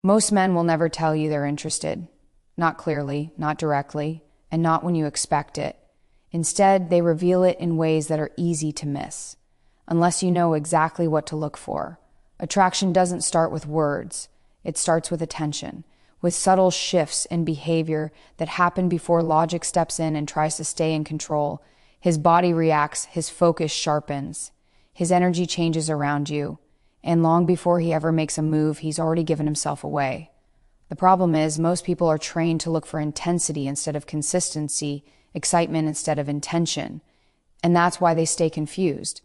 Most men will never tell you they're interested. Not clearly, not directly, and not when you expect it. Instead, they reveal it in ways that are easy to miss, unless you know exactly what to look for. Attraction doesn't start with words. It starts with attention, with subtle shifts in behavior that happen before logic steps in and tries to stay in control. His body reacts, his focus sharpens, his energy changes around you, and long before he ever makes a move, he's already given himself away. The problem is, most people are trained to look for intensity instead of consistency, excitement instead of intention, and that's why they stay confused.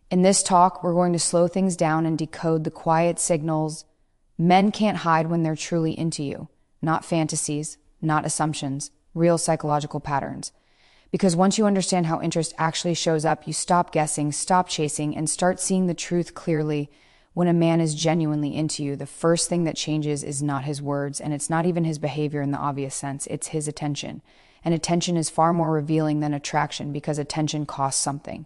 In this talk, we're going to slow things down and decode the quiet signals. Men can't hide when they're truly into you. Not fantasies, not assumptions, real psychological patterns. Because once you understand how interest actually shows up, you stop guessing, stop chasing, and start seeing the truth clearly. When a man is genuinely into you, the first thing that changes is not his words, and it's not even his behavior in the obvious sense, it's his attention. And attention is far more revealing than attraction because attention costs something.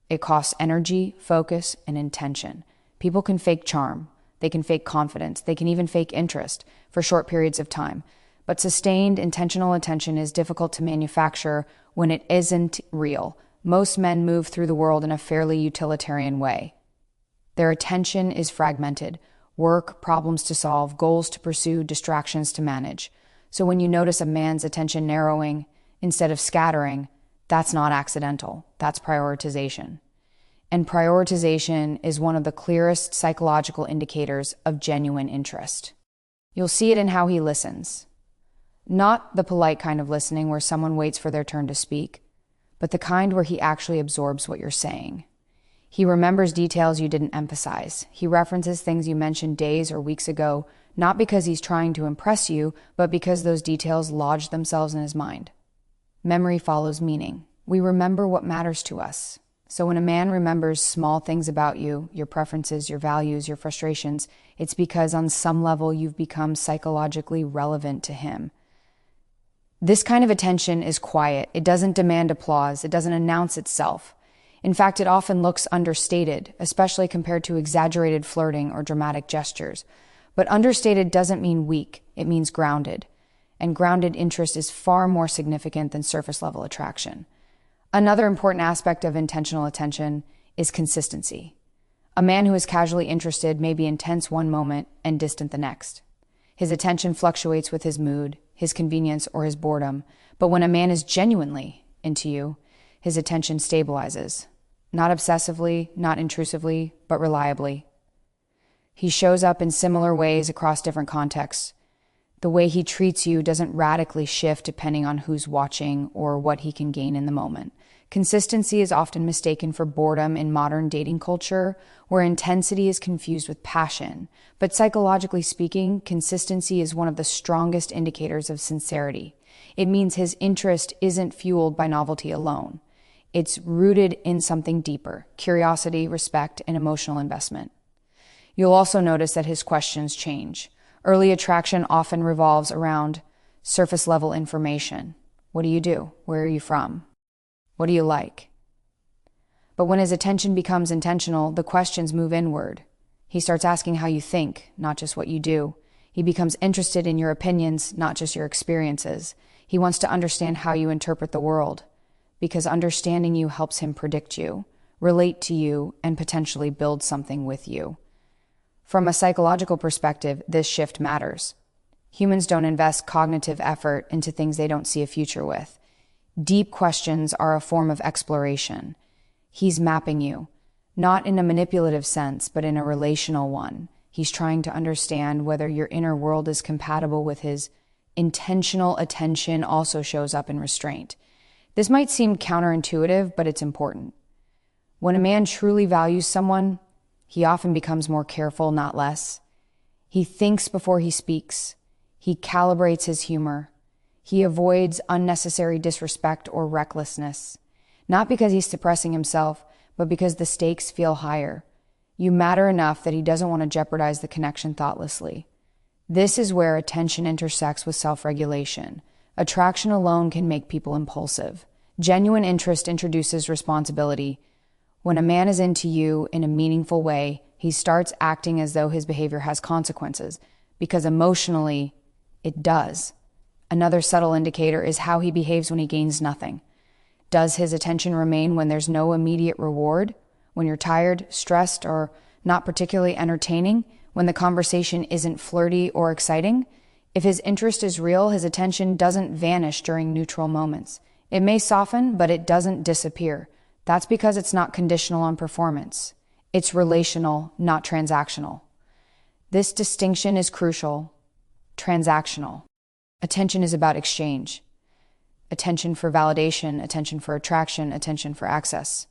It costs energy, focus, and intention. People can fake charm. They can fake confidence. They can even fake interest for short periods of time. But sustained, intentional attention is difficult to manufacture when it isn't real. Most men move through the world in a fairly utilitarian way. Their attention is fragmented. Work, problems to solve, goals to pursue, distractions to manage. So when you notice a man's attention narrowing instead of scattering, that's not accidental. That's prioritization. And prioritization is one of the clearest psychological indicators of genuine interest. You'll see it in how he listens. Not the polite kind of listening where someone waits for their turn to speak, but the kind where he actually absorbs what you're saying. He remembers details you didn't emphasize. He references things you mentioned days or weeks ago, not because he's trying to impress you, but because those details lodged themselves in his mind. Memory follows meaning. We remember what matters to us. So when a man remembers small things about you, your preferences, your values, your frustrations, it's because on some level you've become psychologically relevant to him. This kind of attention is quiet. It doesn't demand applause. It doesn't announce itself. In fact, it often looks understated, especially compared to exaggerated flirting or dramatic gestures. But understated doesn't mean weak. It means grounded. And grounded interest is far more significant than surface-level attraction. Another important aspect of intentional attention is consistency. A man who is casually interested may be intense one moment and distant the next. His attention fluctuates with his mood, his convenience, or his boredom. But when a man is genuinely into you, his attention stabilizes. Not obsessively, not intrusively, but reliably. He shows up in similar ways across different contexts. The way he treats you doesn't radically shift depending on who's watching or what he can gain in the moment. Consistency is often mistaken for boredom in modern dating culture, where intensity is confused with passion. But psychologically speaking, consistency is one of the strongest indicators of sincerity. It means his interest isn't fueled by novelty alone. It's rooted in something deeper: curiosity, respect, and emotional investment. You'll also notice that his questions change. Early attraction often revolves around surface-level information. What do you do? Where are you from? What do you like? But when his attention becomes intentional, the questions move inward. He starts asking how you think, not just what you do. He becomes interested in your opinions, not just your experiences. He wants to understand how you interpret the world, because understanding you helps him predict you, relate to you, and potentially build something with you. From a psychological perspective, this shift matters. Humans don't invest cognitive effort into things they don't see a future with. Deep questions are a form of exploration. He's mapping you, not in a manipulative sense, but in a relational one. He's trying to understand whether your inner world is compatible with his. Intentional attention also shows up in restraint. This might seem counterintuitive, but it's important. When a man truly values someone, he often becomes more careful, not less. He thinks before he speaks. He calibrates his humor. He avoids unnecessary disrespect or recklessness, not because he's suppressing himself, but because the stakes feel higher. You matter enough that he doesn't want to jeopardize the connection thoughtlessly. This is where attention intersects with self-regulation. Attraction alone can make people impulsive. Genuine interest introduces responsibility. When a man is into you in a meaningful way, he starts acting as though his behavior has consequences. because emotionally, it does. Another subtle indicator is how he behaves when he gains nothing. Does his attention remain when there's no immediate reward? When you're tired, stressed, or not particularly entertaining? When the conversation isn't flirty or exciting? If his interest is real, his attention doesn't vanish during neutral moments. It may soften, but it doesn't disappear. That's because it's not conditional on performance. It's relational, not transactional. This distinction is crucial. Transactional. Attention is about exchange. Attention for validation, attention for attraction, attention for access.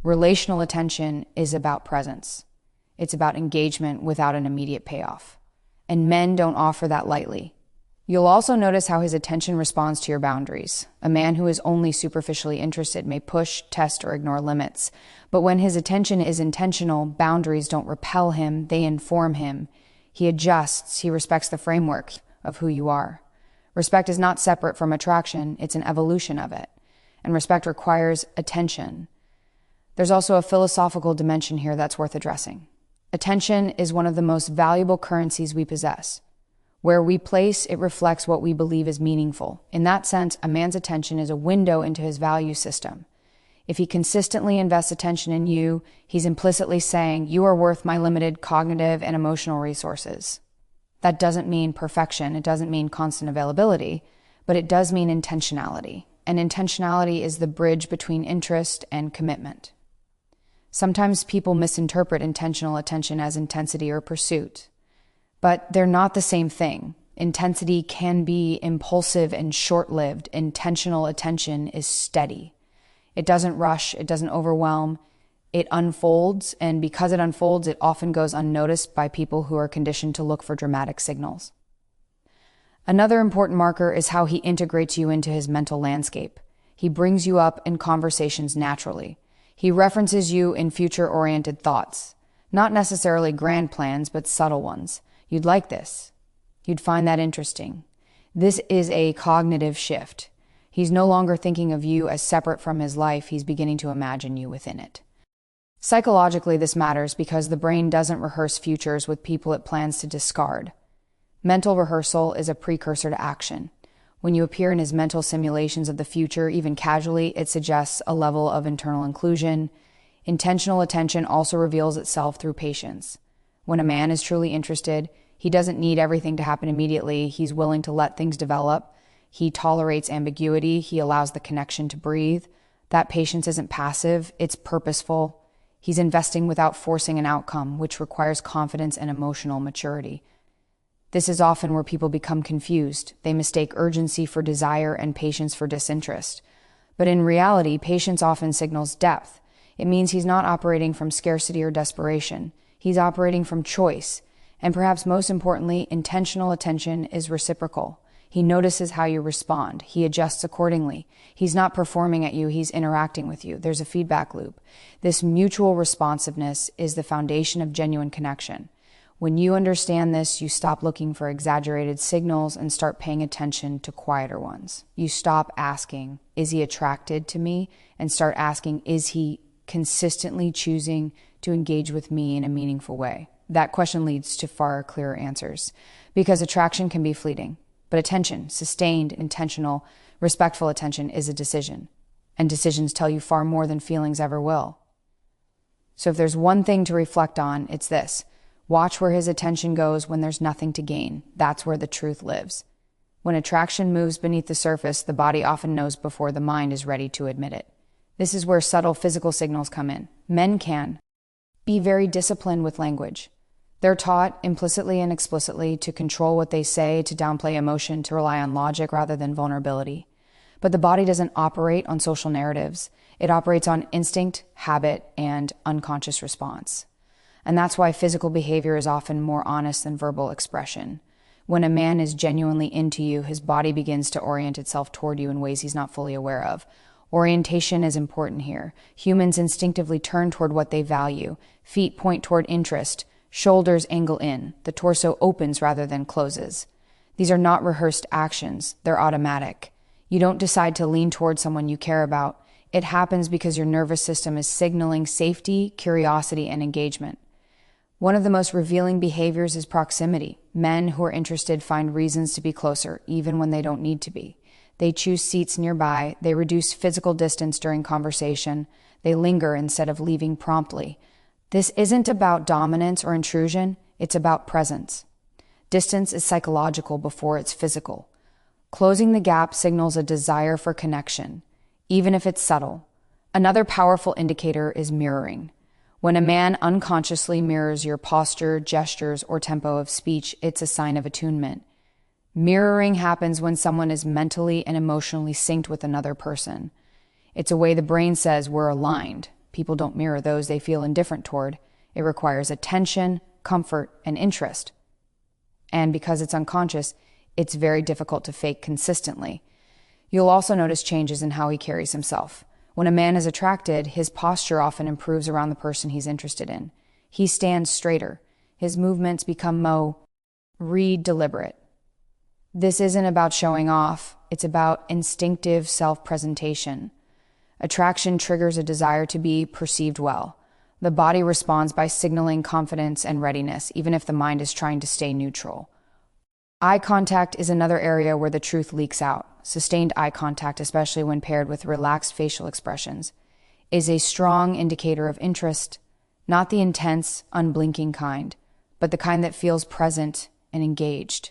Relational attention is about presence. It's about engagement without an immediate payoff. And men don't offer that lightly. You'll also notice how his attention responds to your boundaries. A man who is only superficially interested may push, test, or ignore limits. But when his attention is intentional, boundaries don't repel him, they inform him. He adjusts, he respects the framework of who you are. Respect is not separate from attraction, it's an evolution of it. And respect requires attention. There's also a philosophical dimension here that's worth addressing. Attention is one of the most valuable currencies we possess. Where we place, it reflects what we believe is meaningful. In that sense, a man's attention is a window into his value system. If he consistently invests attention in you, he's implicitly saying, you are worth my limited cognitive and emotional resources. That doesn't mean perfection, it doesn't mean constant availability, but it does mean intentionality. And intentionality is the bridge between interest and commitment. Sometimes people misinterpret intentional attention as intensity or pursuit. But they're not the same thing. Intensity can be impulsive and short-lived. Intentional attention is steady. It doesn't rush, it doesn't overwhelm. It unfolds, and because it unfolds, it often goes unnoticed by people who are conditioned to look for dramatic signals. Another important marker is how he integrates you into his mental landscape. He brings you up in conversations naturally. He references you in future-oriented thoughts. Not necessarily grand plans, but subtle ones. You'd like this. You'd find that interesting. This is a cognitive shift. He's no longer thinking of you as separate from his life. He's beginning to imagine you within it. Psychologically, this matters because the brain doesn't rehearse futures with people it plans to discard. Mental rehearsal is a precursor to action. When you appear in his mental simulations of the future, even casually, it suggests a level of internal inclusion. Intentional attention also reveals itself through patience. When a man is truly interested, he doesn't need everything to happen immediately. He's willing to let things develop. He tolerates ambiguity. He allows the connection to breathe. That patience isn't passive, it's purposeful. He's investing without forcing an outcome, which requires confidence and emotional maturity. This is often where people become confused. They mistake urgency for desire and patience for disinterest. But in reality, patience often signals depth. It means he's not operating from scarcity or desperation. He's operating from choice. And perhaps most importantly, intentional attention is reciprocal. He notices how you respond. He adjusts accordingly. He's not performing at you, he's interacting with you. There's a feedback loop. This mutual responsiveness is the foundation of genuine connection. When you understand this, you stop looking for exaggerated signals and start paying attention to quieter ones. You stop asking, is he attracted to me? And start asking, is he consistently choosing to engage with me in a meaningful way? That question leads to far clearer answers. Because attraction can be fleeting. But attention, sustained, intentional, respectful attention is a decision. And decisions tell you far more than feelings ever will. So if there's one thing to reflect on, it's this. Watch where his attention goes when there's nothing to gain. That's where the truth lives. When attraction moves beneath the surface, the body often knows before the mind is ready to admit it. This is where subtle physical signals come in. Men can be very disciplined with language. They're taught implicitly and explicitly to control what they say, to downplay emotion, to rely on logic rather than vulnerability. But the body doesn't operate on social narratives. It operates on instinct, habit, and unconscious response. And that's why physical behavior is often more honest than verbal expression. When a man is genuinely into you, his body begins to orient itself toward you in ways he's not fully aware of. Orientation is important here. Humans instinctively turn toward what they value. Feet point toward interest. Shoulders angle in. The torso opens rather than closes. These are not rehearsed actions. They're automatic. You don't decide to lean toward someone you care about. It happens because your nervous system is signaling safety, curiosity, and engagement. One of the most revealing behaviors is proximity. Men who are interested find reasons to be closer, even when they don't need to be. They choose seats nearby, they reduce physical distance during conversation, they linger instead of leaving promptly. This isn't about dominance or intrusion, it's about presence. Distance is psychological before it's physical. Closing the gap signals a desire for connection, even if it's subtle. Another powerful indicator is mirroring. When a man unconsciously mirrors your posture, gestures, or tempo of speech, it's a sign of attunement. Mirroring happens when someone is mentally and emotionally synced with another person. It's a way the brain says we're aligned. People don't mirror those they feel indifferent toward. It requires attention, comfort, and interest. And because it's unconscious, it's very difficult to fake consistently. You'll also notice changes in how he carries himself. When a man is attracted, his posture often improves around the person he's interested in. He stands straighter. His movements become more deliberate. This isn't about showing off. It's about instinctive self-presentation. Attraction triggers a desire to be perceived well. The body responds by signaling confidence and readiness, even if the mind is trying to stay neutral. Eye contact is another area where the truth leaks out. Sustained eye contact, especially when paired with relaxed facial expressions, is a strong indicator of interest, not the intense, unblinking kind, but the kind that feels present and engaged.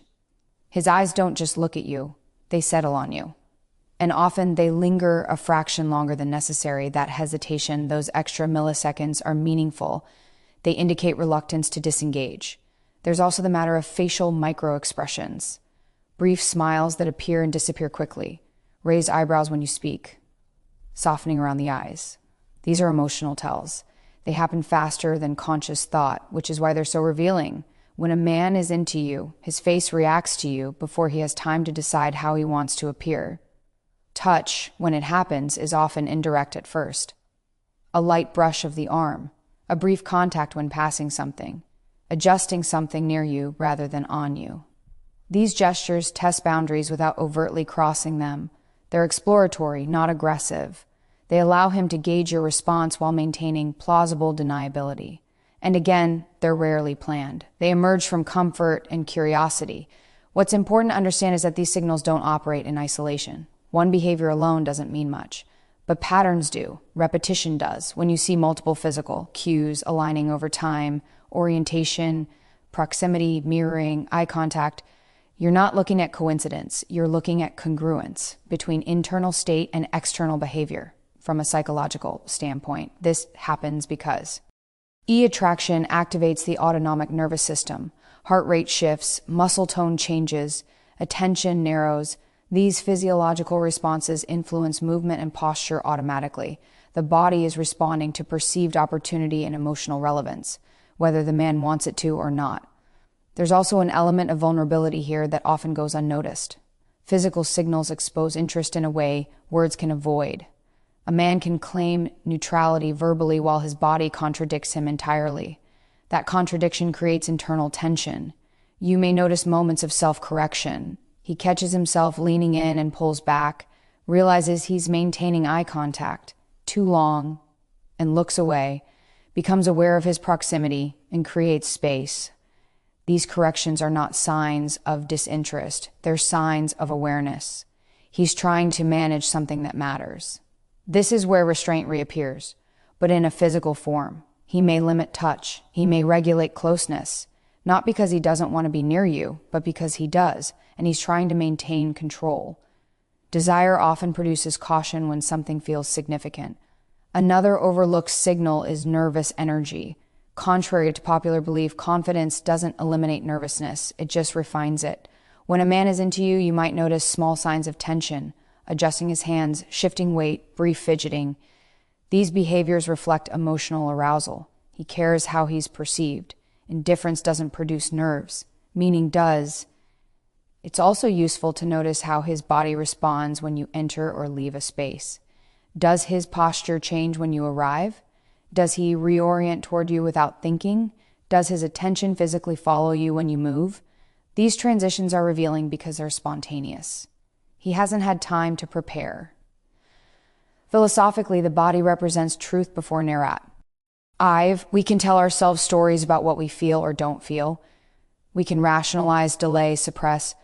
His eyes don't just look at you, they settle on you. And often they linger a fraction longer than necessary. That hesitation, those extra milliseconds are meaningful. They indicate reluctance to disengage. There's also the matter of facial micro-expressions. Brief smiles that appear and disappear quickly. Raised eyebrows when you speak. Softening around the eyes. These are emotional tells. They happen faster than conscious thought, which is why they're so revealing. When a man is into you, his face reacts to you before he has time to decide how he wants to appear. Touch, when it happens, is often indirect at first. A light brush of the arm. A brief contact when passing something. Adjusting something near you rather than on you. These gestures test boundaries without overtly crossing them. They're exploratory, not aggressive. They allow him to gauge your response while maintaining plausible deniability. And again, they're rarely planned. They emerge from comfort and curiosity. What's important to understand is that these signals don't operate in isolation. One behavior alone doesn't mean much, but patterns do. Repetition does. When you see multiple physical cues aligning over time, orientation, proximity, mirroring, eye contact, you're not looking at coincidence. You're looking at congruence between internal state and external behavior. From a psychological standpoint, this happens because attraction activates the autonomic nervous system. Heart rate shifts, muscle tone changes, attention narrows. These physiological responses influence movement and posture automatically. The body is responding to perceived opportunity and emotional relevance, whether the man wants it to or not. There's also an element of vulnerability here that often goes unnoticed. Physical signals expose interest in a way words can avoid. A man can claim neutrality verbally while his body contradicts him entirely. That contradiction creates internal tension. You may notice moments of self-correction. He catches himself leaning in and pulls back, realizes he's maintaining eye contact too long, and looks away, becomes aware of his proximity, and creates space. These corrections are not signs of disinterest. They're signs of awareness. He's trying to manage something that matters. This is where restraint reappears, but in a physical form. He may limit touch. He may regulate closeness, not because he doesn't want to be near you, but because he does, and he's trying to maintain control. Desire often produces caution when something feels significant. Another overlooked signal is nervous energy. Contrary to popular belief, confidence doesn't eliminate nervousness, it just refines it. When a man is into you, you might notice small signs of tension, adjusting his hands, shifting weight, brief fidgeting. These behaviors reflect emotional arousal. He cares how he's perceived. Indifference doesn't produce nerves. Meaning does. It's also useful to notice how his body responds when you enter or leave a space. Does his posture change when you arrive? Does he reorient toward you without thinking? Does his attention physically follow you when you move? These transitions are revealing because they're spontaneous. He hasn't had time to prepare. Philosophically, the body represents truth before Nerat. We can tell ourselves stories about what we feel or don't feel. We can rationalize, delay, suppress,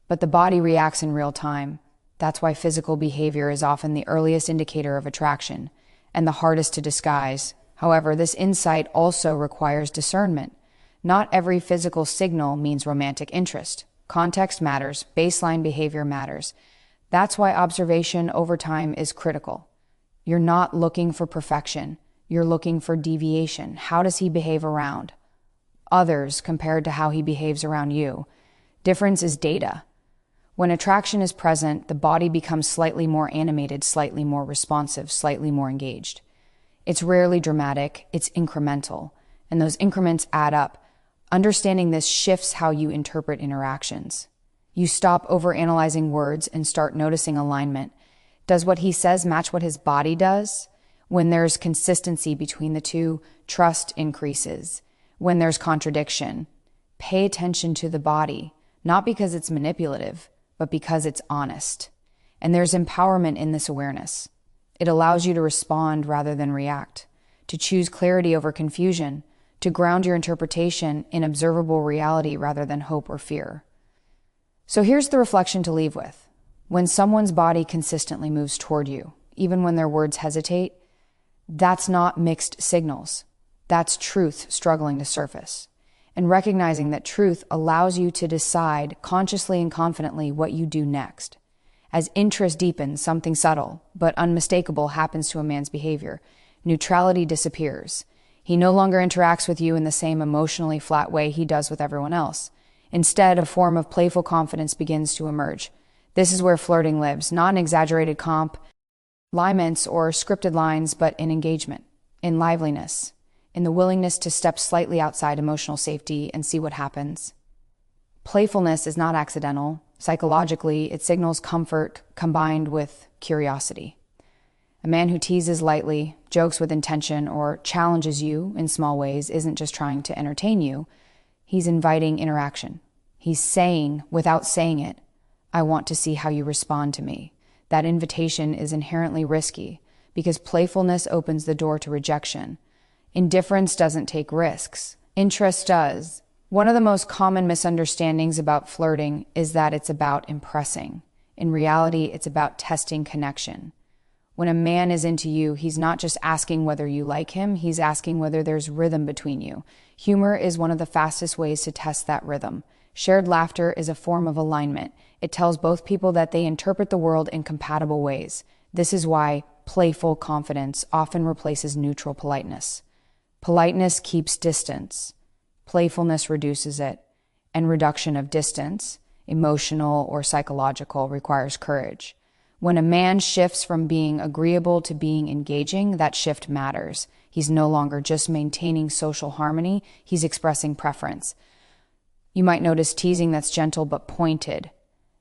but the body reacts in real time. That's why physical behavior is often the earliest indicator of attraction and the hardest to disguise. However, this insight also requires discernment. Not every physical signal means romantic interest. Context matters, baseline behavior matters. That's why observation over time is critical. You're not looking for perfection. You're looking for deviation. How does he behave around others compared to how he behaves around you? Difference is data. When attraction is present, the body becomes slightly more animated, slightly more responsive, slightly more engaged. It's rarely dramatic, it's incremental, and those increments add up. Understanding this shifts how you interpret interactions. You stop overanalyzing words and start noticing alignment. Does what he says match what his body does? When there's consistency between the two, trust increases. When there's contradiction, pay attention to the body, not because it's manipulative, but because it's honest. And there's empowerment in this awareness. It allows you to respond rather than react, to choose clarity over confusion, to ground your interpretation in observable reality rather than hope or fear. So here's the reflection to leave with. When someone's body consistently moves toward you, even when their words hesitate, that's not mixed signals. That's truth struggling to surface. And recognizing that truth allows you to decide consciously and confidently what you do next. As interest deepens, something subtle but unmistakable happens to a man's behavior. Neutrality disappears. He no longer interacts with you in the same emotionally flat way he does with everyone else. Instead, a form of playful confidence begins to emerge. This is where flirting lives, not in exaggerated compliments or scripted lines, but in engagement, in liveliness, in the willingness to step slightly outside emotional safety and see what happens. Playfulness is not accidental. Psychologically, it signals comfort combined with curiosity. A man who teases lightly, jokes with intention, or challenges you in small ways isn't just trying to entertain you. He's inviting interaction. He's saying, without saying it, I want to see how you respond to me. That invitation is inherently risky because playfulness opens the door to rejection. Indifference doesn't take risks. Interest does. One of the most common misunderstandings about flirting is that it's about impressing. In reality, it's about testing connection. When a man is into you, he's not just asking whether you like him, he's asking whether there's rhythm between you. Humor is one of the fastest ways to test that rhythm. Shared laughter is a form of alignment. It tells both people that they interpret the world in compatible ways. This is why playful confidence often replaces neutral politeness. Politeness keeps distance. Playfulness reduces it. And reduction of distance, emotional or psychological, requires courage. When a man shifts from being agreeable to being engaging, that shift matters. He's no longer just maintaining social harmony, he's expressing preference. You might notice teasing that's gentle but pointed.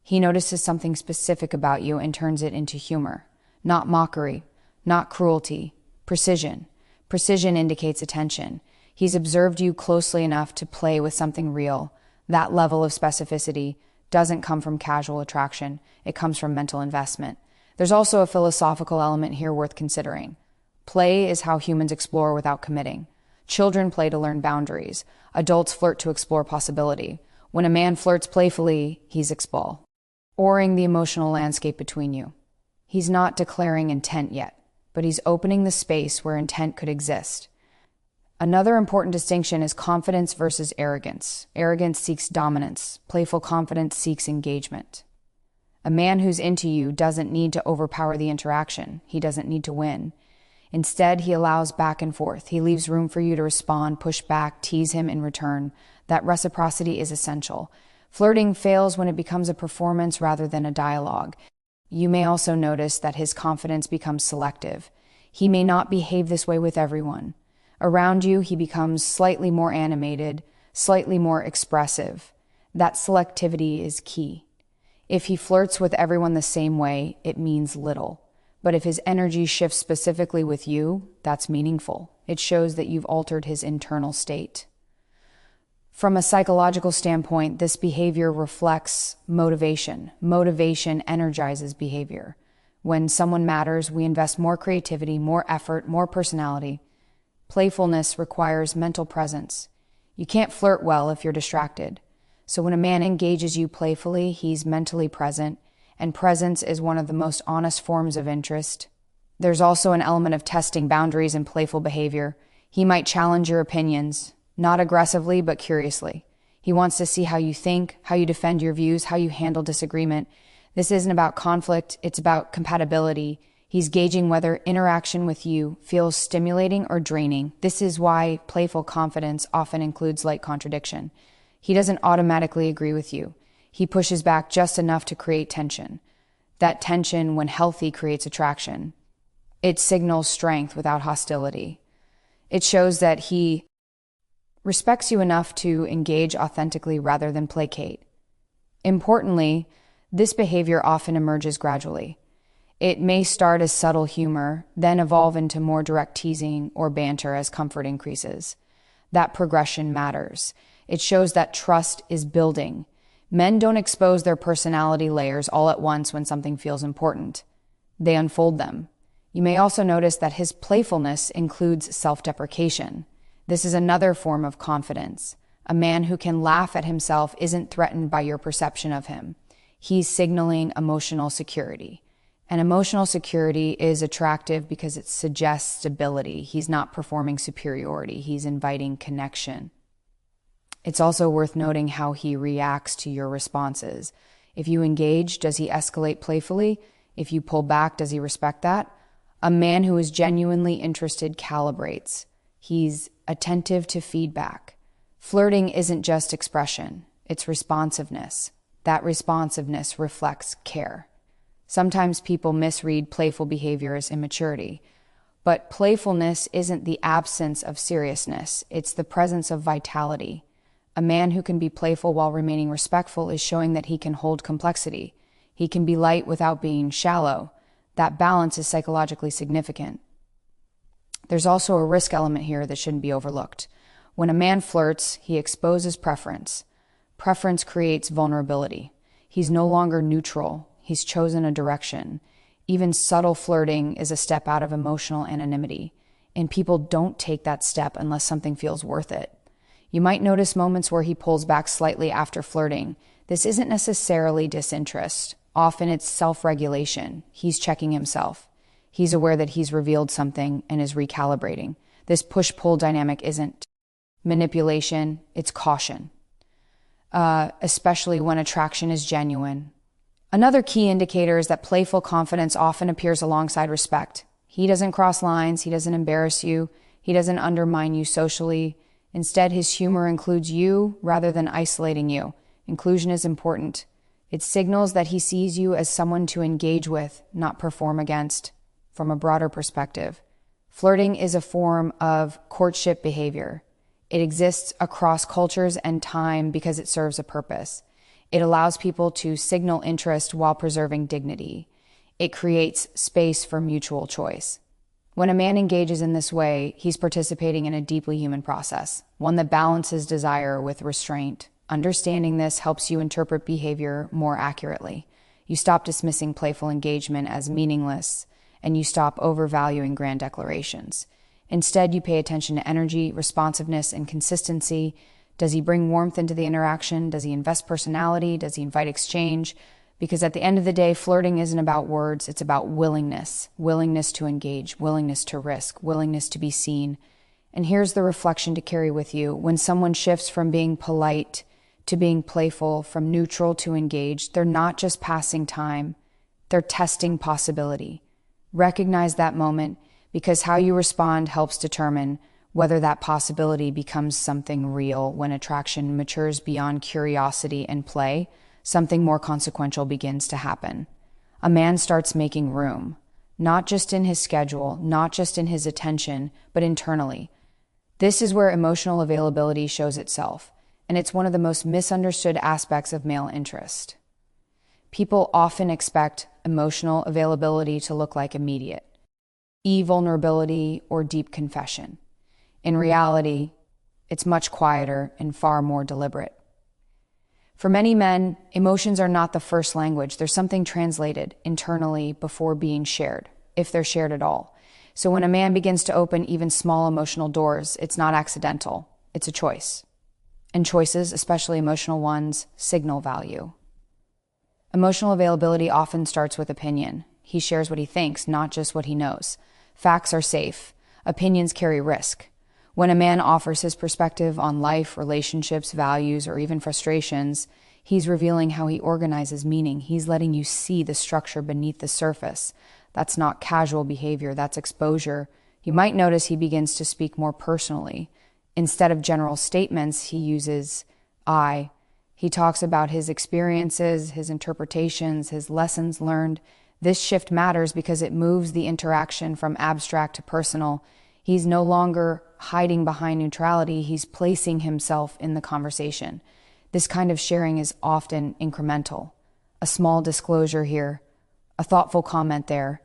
He notices something specific about you and turns it into humor. Not mockery, not cruelty, precision. Precision indicates attention. He's observed you closely enough to play with something real. That level of specificity doesn't come from casual attraction. It comes from mental investment. There's also a philosophical element here worth considering. Play is how humans explore without committing. Children play to learn boundaries. Adults flirt to explore possibility. When a man flirts playfully, he's exploring the emotional landscape between you. He's not declaring intent yet, but he's opening the space where intent could exist. Another important distinction is confidence versus arrogance. Arrogance seeks dominance. Playful confidence seeks engagement. A man who's into you doesn't need to overpower the interaction. He doesn't need to win. Instead, he allows back and forth. He leaves room for you to respond, push back, tease him in return. That reciprocity is essential. Flirting fails when it becomes a performance rather than a dialogue. You may also notice that his confidence becomes selective. He may not behave this way with everyone. Around you, he becomes slightly more animated, slightly more expressive. That selectivity is key. If he flirts with everyone the same way, it means little. But if his energy shifts specifically with you, that's meaningful. It shows that you've altered his internal state. From a psychological standpoint, this behavior reflects motivation. Motivation energizes behavior. When someone matters, we invest more creativity, more effort, more personality. Playfulness requires mental presence. You can't flirt well if you're distracted. So when a man engages you playfully, he's mentally present, and presence is one of the most honest forms of interest. There's also an element of testing boundaries in playful behavior. He might challenge your opinions, not aggressively, but curiously. He wants to see how you think, how you defend your views, how you handle disagreement. This isn't about conflict, it's about compatibility. He's gauging whether interaction with you feels stimulating or draining. This is why playful confidence often includes light contradiction. He doesn't automatically agree with you. He pushes back just enough to create tension. That tension, when healthy, creates attraction. It signals strength without hostility. It shows that he respects you enough to engage authentically rather than placate. Importantly, this behavior often emerges gradually. It may start as subtle humor, then evolve into more direct teasing or banter as comfort increases. That progression matters. It shows that trust is building. Men don't expose their personality layers all at once when something feels important. They unfold them. You may also notice that his playfulness includes self-deprecation. This is another form of confidence. A man who can laugh at himself isn't threatened by your perception of him. He's signaling emotional security. And emotional security is attractive because it suggests stability. He's not performing superiority. He's inviting connection. It's also worth noting how he reacts to your responses. If you engage, does he escalate playfully? If you pull back, does he respect that? A man who is genuinely interested calibrates. He's attentive to feedback. Flirting isn't just expression, it's responsiveness. That responsiveness reflects care. Sometimes people misread playful behavior as immaturity, but playfulness isn't the absence of seriousness, it's the presence of vitality. A man who can be playful while remaining respectful is showing that he can hold complexity. He can be light without being shallow. That balance is psychologically significant. There's also a risk element here that shouldn't be overlooked. When a man flirts, he exposes preference. Preference creates vulnerability. He's no longer neutral. He's chosen a direction. Even subtle flirting is a step out of emotional anonymity, and people don't take that step unless something feels worth it. You might notice moments where he pulls back slightly after flirting. This isn't necessarily disinterest. Often it's self-regulation. He's checking himself. He's aware that he's revealed something and is recalibrating. This push-pull dynamic isn't manipulation, it's caution, especially when attraction is genuine. Another key indicator is that playful confidence often appears alongside respect. He doesn't cross lines, he doesn't embarrass you, he doesn't undermine you socially. Instead, his humor includes you rather than isolating you. Inclusion is important. It signals that he sees you as someone to engage with, not perform against. From a broader perspective, flirting is a form of courtship behavior. It exists across cultures and time because it serves a purpose. It allows people to signal interest while preserving dignity. It creates space for mutual choice. When a man engages in this way, he's participating in a deeply human process, one that balances desire with restraint. Understanding this helps you interpret behavior more accurately. You stop dismissing playful engagement as meaningless, and you stop overvaluing grand declarations. Instead, you pay attention to energy, responsiveness, and consistency. Does he bring warmth into the interaction? Does he invest personality? Does he invite exchange? Because at the end of the day, flirting isn't about words, it's about willingness. Willingness to engage, willingness to risk, willingness to be seen. And here's the reflection to carry with you. When someone shifts from being polite to being playful, from neutral to engaged, they're not just passing time, they're testing possibility. Recognize that moment, because how you respond helps determine whether that possibility becomes something real. When attraction matures beyond curiosity and play, something more consequential begins to happen. A man starts making room, not just in his schedule, not just in his attention, but internally. This is where emotional availability shows itself, and it's one of the most misunderstood aspects of male interest. People often expect emotional availability to look like immediate vulnerability or deep confession. In reality, it's much quieter and far more deliberate. For many men, emotions are not the first language. There's something translated internally before being shared, if they're shared at all. So when a man begins to open even small emotional doors, it's not accidental, it's a choice. And choices, especially emotional ones, signal value. Emotional availability often starts with opinion. He shares what he thinks, not just what he knows. Facts are safe. Opinions carry risk. When a man offers his perspective on life, relationships, values, or even frustrations, he's revealing how he organizes meaning. He's letting you see the structure beneath the surface. That's not casual behavior, that's exposure. You might notice he begins to speak more personally. Instead of general statements, he uses I. He talks about his experiences, his interpretations, his lessons learned. This shift matters because it moves the interaction from abstract to personal. He's no longer hiding behind neutrality, he's placing himself in the conversation. This kind of sharing is often incremental. A small disclosure here, a thoughtful comment there.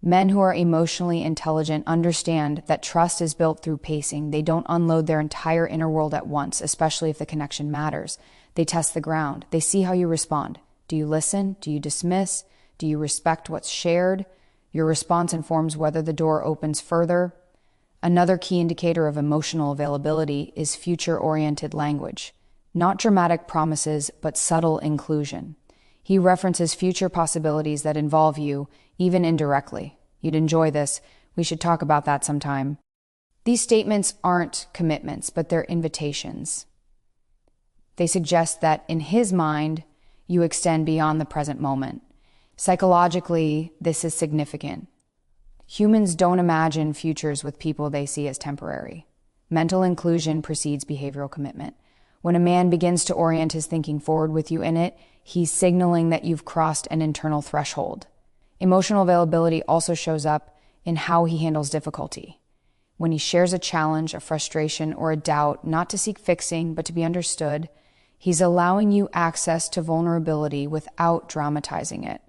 Men who are emotionally intelligent understand that trust is built through pacing. They don't unload their entire inner world at once, especially if the connection matters. They test the ground. They see how you respond. Do you listen? Do you dismiss? Do you respect what's shared? Your response informs whether the door opens further. Another key indicator of emotional availability is future-oriented language. Not dramatic promises, but subtle inclusion. He references future possibilities that involve you, even indirectly. You'd enjoy this. We should talk about that sometime. These statements aren't commitments, but they're invitations. They suggest that in his mind, you extend beyond the present moment. Psychologically, this is significant. Humans don't imagine futures with people they see as temporary. Mental inclusion precedes behavioral commitment. When a man begins to orient his thinking forward with you in it, he's signaling that you've crossed an internal threshold. Emotional availability also shows up in how he handles difficulty. When he shares a challenge, a frustration, or a doubt, not to seek fixing, but to be understood, he's allowing you access to vulnerability without dramatizing it.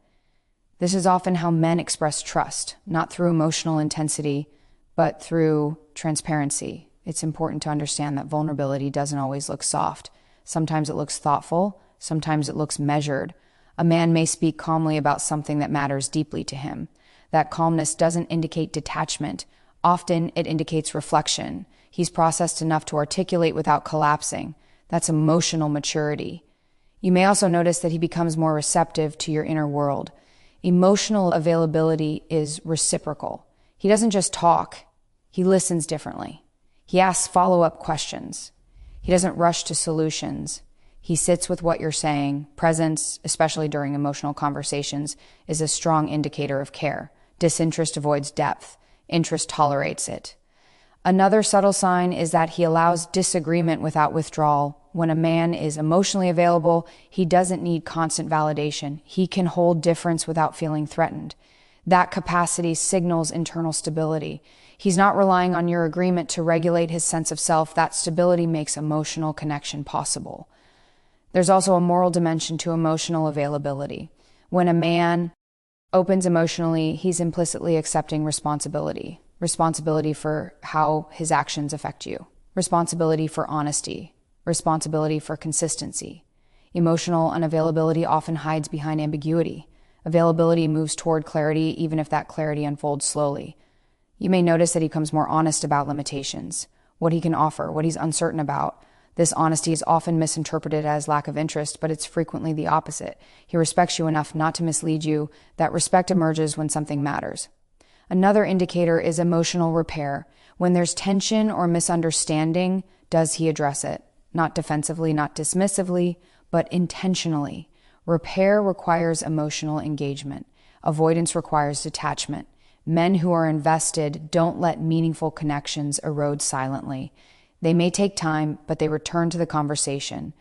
This is often how men express trust, not through emotional intensity, but through transparency. It's important to understand that vulnerability doesn't always look soft. Sometimes it looks thoughtful, sometimes it looks measured. A man may speak calmly about something that matters deeply to him. That calmness doesn't indicate detachment. Often it indicates reflection. He's processed enough to articulate without collapsing. That's emotional maturity. You may also notice that he becomes more receptive to your inner world. Emotional availability is reciprocal. He doesn't just talk, he listens differently. He asks follow-up questions. He doesn't rush to solutions. He sits with what you're saying. Presence, especially during emotional conversations, is a strong indicator of care. Disinterest avoids depth. Interest tolerates it. Another subtle sign is that he allows disagreement without withdrawal. When a man is emotionally available, he doesn't need constant validation. He can hold difference without feeling threatened. That capacity signals internal stability. He's not relying on your agreement to regulate his sense of self. That stability makes emotional connection possible. There's also a moral dimension to emotional availability. When a man opens emotionally, he's implicitly accepting responsibility. Responsibility for how his actions affect you. Responsibility for honesty. Responsibility for consistency. Emotional unavailability often hides behind ambiguity. Availability moves toward clarity, even if that clarity unfolds slowly. You may notice that he becomes more honest about limitations, what he can offer, what he's uncertain about. This honesty is often misinterpreted as lack of interest, but it's frequently the opposite. He respects you enough not to mislead you. That respect emerges when something matters. Another indicator is emotional repair. When there's tension or misunderstanding, does he address it? Not defensively, not dismissively, but intentionally. Repair requires emotional engagement. Avoidance requires detachment. Men who are invested don't let meaningful connections erode silently. They may take time, but they return to the conversation.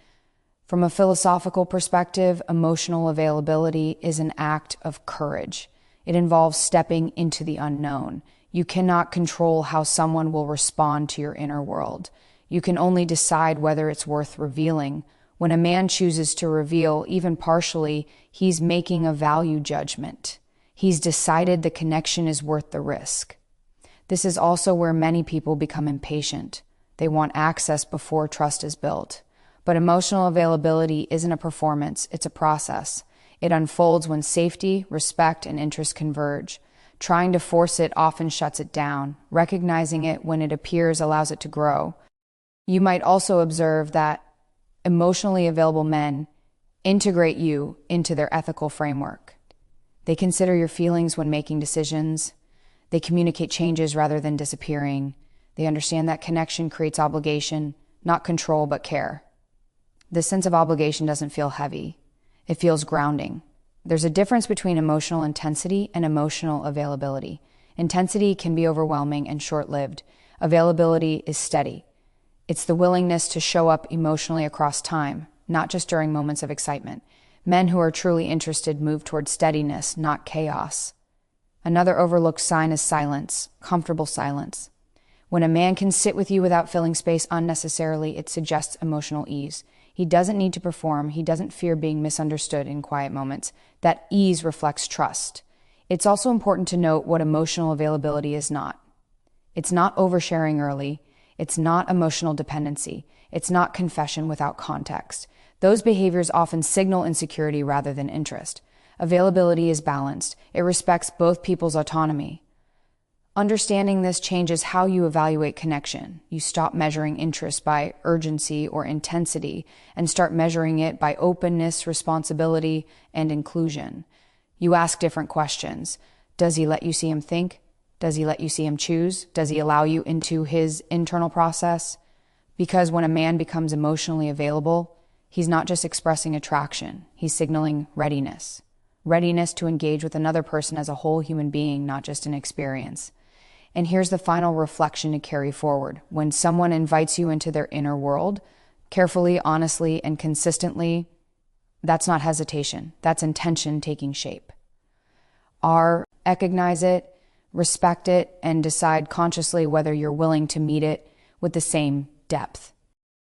From a philosophical perspective, emotional availability is an act of courage. It involves stepping into the unknown. You cannot control how someone will respond to your inner world. You can only decide whether it's worth revealing. When a man chooses to reveal, even partially, he's making a value judgment. He's decided the connection is worth the risk. This is also where many people become impatient. They want access before trust is built. But emotional availability isn't a performance, it's a process. It unfolds when safety, respect, and interest converge. Trying to force it often shuts it down. Recognizing it when it appears allows it to grow. You might also observe that emotionally available men integrate you into their ethical framework. They consider your feelings when making decisions. They communicate changes rather than disappearing. They understand that connection creates obligation, not control, but care. This sense of obligation doesn't feel heavy. It feels grounding. There's a difference between emotional intensity and emotional availability. Intensity can be overwhelming and short-lived. Availability is steady. It's the willingness to show up emotionally across time, not just during moments of excitement. Men who are truly interested move toward steadiness, not chaos. Another overlooked sign is silence, comfortable silence. When a man can sit with you without filling space unnecessarily, it suggests emotional ease. He doesn't need to perform. He doesn't fear being misunderstood in quiet moments. That ease reflects trust. It's also important to note what emotional availability is not. It's not oversharing early. It's not emotional dependency. It's not confession without context. Those behaviors often signal insecurity rather than interest. Availability is balanced. It respects both people's autonomy. Understanding this changes how you evaluate connection. You stop measuring interest by urgency or intensity and start measuring it by openness, responsibility, and inclusion. You ask different questions. Does he let you see him think? Does he let you see him choose? Does he allow you into his internal process? Because when a man becomes emotionally available, he's not just expressing attraction, he's signaling readiness. Readiness to engage with another person as a whole human being, not just an experience. And here's the final reflection to carry forward. When someone invites you into their inner world, carefully, honestly, and consistently, that's not hesitation. That's intention taking shape. Recognize it, respect it, and decide consciously whether you're willing to meet it with the same depth.